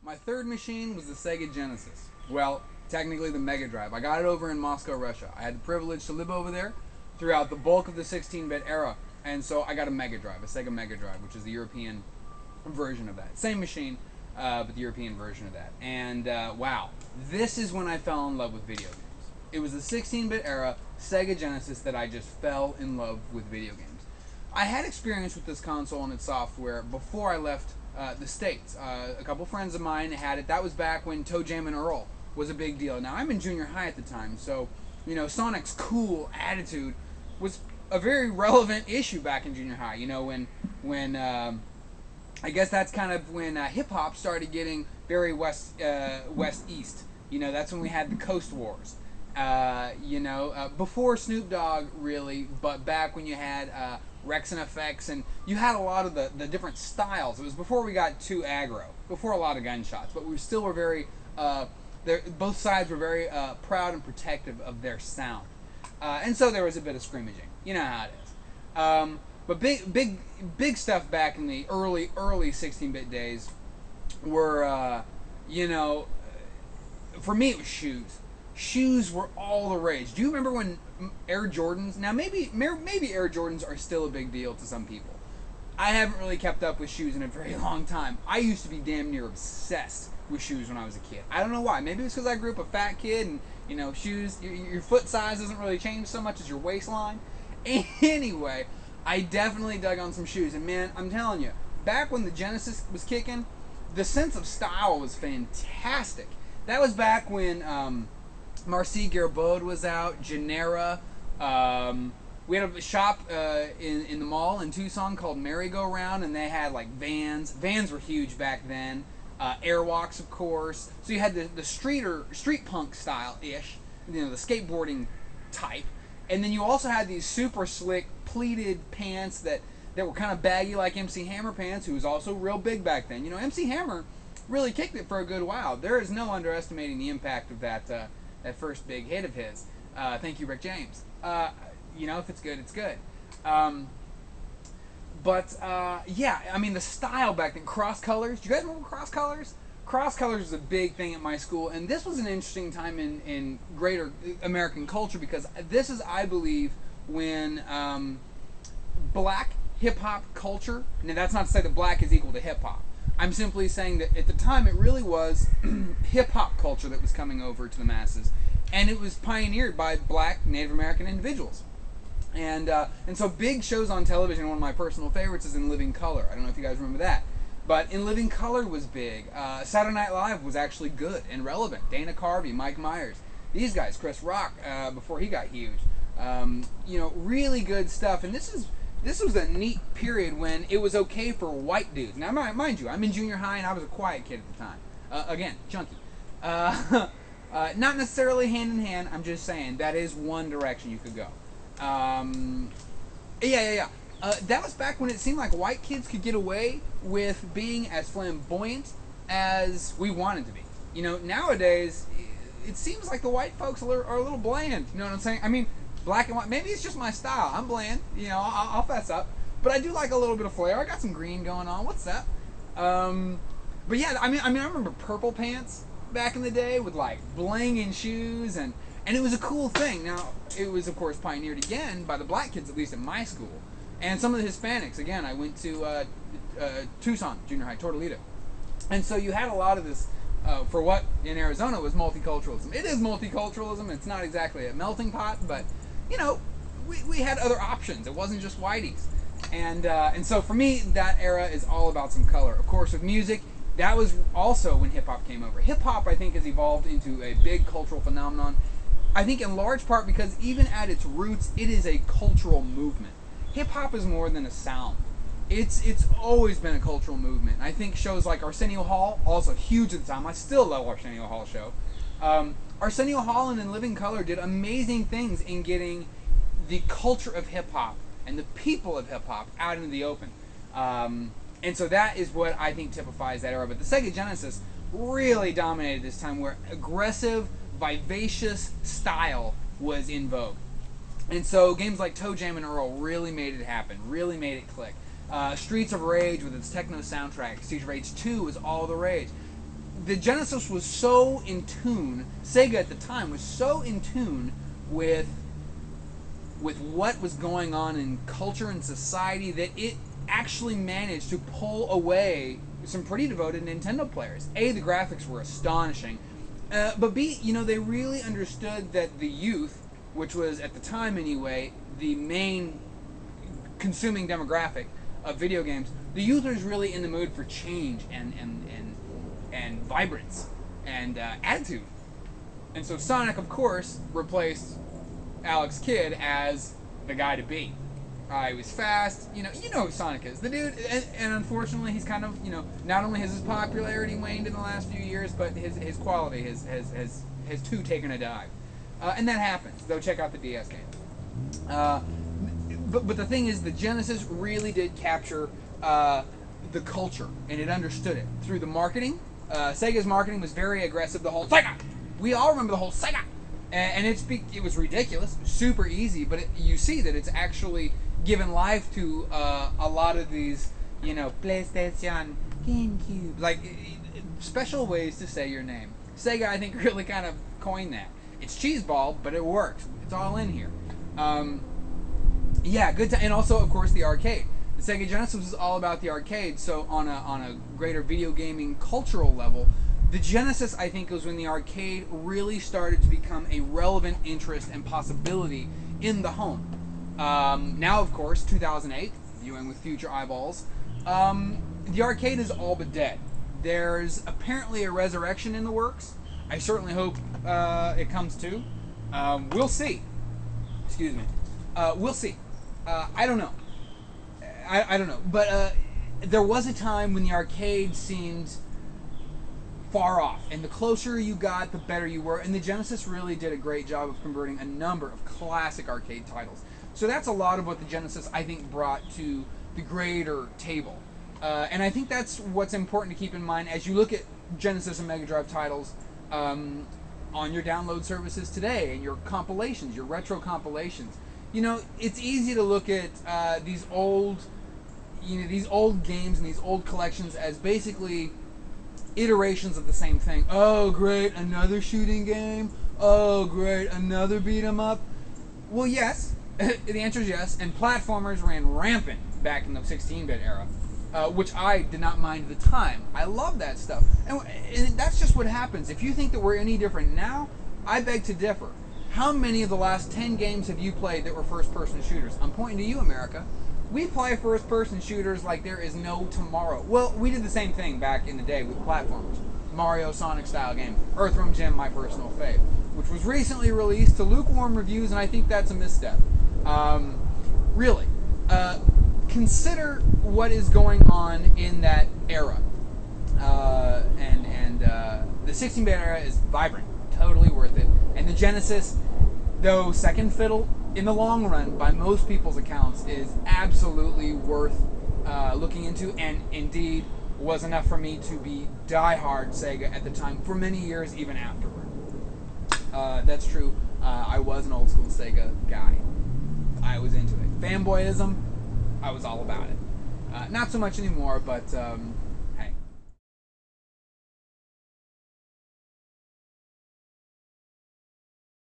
My third machine was the Sega Genesis. Well, technically the Mega Drive. I got it over in Moscow, Russia. I had the privilege to live over there throughout the bulk of the 16-bit era, and so I got a Mega Drive, a Sega Mega Drive, which is the European version of that. Same machine, but the European version of that. And wow, this is when I fell in love with video games. It was the 16-bit era Sega Genesis that I just fell in love with video games. I had experience with this console and its software before I left the States. A couple friends of mine had it. That was back when TOEJam Earl was a big deal. Now, I'm in junior high at the time, so, you know, Sonic's cool attitude was a very relevant issue back in junior high. You know, when I guess that's kind of when hip-hop started getting very west-east. You know, that's when we had the Coast Wars. Before Snoop Dogg, really, but back when you had Rex and FX, and you had a lot of the different styles. It was before we got too aggro, before a lot of gunshots, but we still were very, both sides were very proud and protective of their sound. And so there was a bit of scrimmaging. You know how it is. But big stuff back in the early 16-bit days were, for me it was shoes. Shoes were all the rage. Do you remember when Air Jordans? Now maybe Air Jordans are still a big deal to some people. I haven't really kept up with shoes in a very long time. I used to be damn near obsessed with shoes when I was a kid. I don't know why. Maybe it's because I grew up a fat kid and, you know, shoes, your foot size doesn't really change so much as your waistline. Anyway, I definitely dug on some shoes. And man, I'm telling you, back when the Genesis was kicking, the sense of style was fantastic. That was back when Marcy Gerbaud was out, Genera. We had a shop in the mall in Tucson called Merry Go Round, and they had like Vans. Vans were huge back then. Airwalks, of course. So you had the street punk style-ish, you know, the skateboarding type. And then you also had these super slick pleated pants that were kind of baggy like MC Hammer pants, who was also real big back then. You know, MC Hammer really kicked it for a good while. There is no underestimating the impact of that first big hit of his. Thank you, Rick James. You know, if it's good, it's good. Yeah, I mean, the style back then, cross colors. Do you guys remember cross colors? Cross colors was a big thing at my school, and this was an interesting time in greater American culture, because this is, I believe, when black hip-hop culture, now that's not to say that black is equal to hip-hop. I'm simply saying that at the time it really was hip-hop culture that was coming over to the masses, and it was pioneered by black Native American individuals. And so big shows on television, one of my personal favorites is In Living Color. I don't know if you guys remember that. But In Living Color was big. Saturday Night Live was actually good and relevant. Dana Carvey, Mike Myers, these guys, Chris Rock, before he got huge. Really good stuff. And this was a neat period when it was okay for white dudes. Now, mind you, I'm in junior high and I was a quiet kid at the time. Again, chunky. Not necessarily hand in hand. I'm just saying that is one direction you could go. That was back when it seemed like white kids could get away with being as flamboyant as we wanted to be. You know, nowadays, it seems like the white folks are a little bland. You know what I'm saying? I mean, black and white, maybe it's just my style. I'm bland. You know, I'll fess up. But I do like a little bit of flair. I got some green going on. What's that? But yeah, I remember purple pants back in the day with like bling and shoes, and it was a cool thing. Now, it was, of course, pioneered again by the black kids, at least at my school. And some of the Hispanics. Again, I went to Tucson Junior High, Tortolito. And so you had a lot of this, for what in Arizona was multiculturalism. It is multiculturalism. It's not exactly a melting pot, but, you know, we had other options. It wasn't just whiteys. And so for me, that era is all about some color. Of course, with music, that was also when hip-hop came over. Hip-hop, I think, has evolved into a big cultural phenomenon. I think in large part because even at its roots, it is a cultural movement. Hip-hop is more than a sound. It's always been a cultural movement. I think shows like Arsenio Hall, also huge at the time. I still love Arsenio Hall show. Arsenio Hall and In Living Color did amazing things in getting the culture of hip-hop and the people of hip-hop out into the open. And so that is what I think typifies that era. But the Sega Genesis really dominated this time, where aggressive, vivacious style was in vogue. And so games like TOEJam Earl really made it happen, really made it click. Streets of Rage with its techno soundtrack, Streets of Rage 2 was all the rage. the Genesis was so in tune. Sega at the time was so in tune with what was going on in culture and society that it actually managed to pull away some pretty devoted Nintendo players. A, the graphics were astonishing, but B, they really understood that the youth, which was at the time anyway the main consuming demographic of video games, the youth was really in the mood for change and vibrance and attitude. And so Sonic, of course, replaced Alex Kidd as the guy to be. He was fast. You know who Sonic is. The dude, and unfortunately, he's kind of, not only has his popularity waned in the last few years, but his quality has too taken a dive. And that happens. Though check out the DS game. But the thing is, the Genesis really did capture the culture, and it understood it through the marketing. Sega's marketing was very aggressive. The whole Sega. We all remember the whole Sega. And it was ridiculous, super easy, but you see that it's actually given life to a lot of these, PlayStation, GameCube, like special ways to say your name. Sega, I think, really kind of coined that. It's cheeseball, but it works. It's all in here. Yeah, good time. And also, of course, the arcade. The Sega Genesis was all about the arcade, so on a greater video gaming cultural level, the Genesis, I think, was when the arcade really started to become a relevant interest and possibility in the home. Now, of course, 2008, viewing with future eyeballs, the arcade is all but dead. There's apparently a resurrection in the works. I certainly hope it comes to. We'll see. Excuse me. We'll see. I don't know. I don't know. But there was a time when the arcade seemed far off, and the closer you got, the better you were, and the Genesis really did a great job of converting a number of classic arcade titles. So that's a lot of what the Genesis, I think, brought to the greater table. And I think that's what's important to keep in mind as you look at Genesis and Mega Drive titles on your download services today, and your compilations, your retro compilations. It's easy to look at these old games and these old collections as basically iterations of the same thing. Oh, great, another shooting game. Oh, great, another beat 'em up. Well, yes. The answer is yes. And platformers ran rampant back in the 16-bit era, which I did not mind at the time. I love that stuff. And that's just what happens. If you think that we're any different now, I beg to differ. How many of the last 10 games have you played that were first-person shooters? I'm pointing to you, America. We play first-person shooters like there is no tomorrow. Well, we did the same thing back in the day with platformers. Mario, Sonic-style game. Earthworm Jim, my personal fave, which was recently released to lukewarm reviews, and I think that's a misstep. Really. Consider what is going on in that era. The 16-bit era is vibrant. Totally worth it. And the Genesis, though second fiddle, in the long run, by most people's accounts, is absolutely worth looking into, and indeed was enough for me to be diehard Sega at the time for many years, even afterward. That's true. I was an old school Sega guy. I was into it. Fanboyism, I was all about it. Not so much anymore, but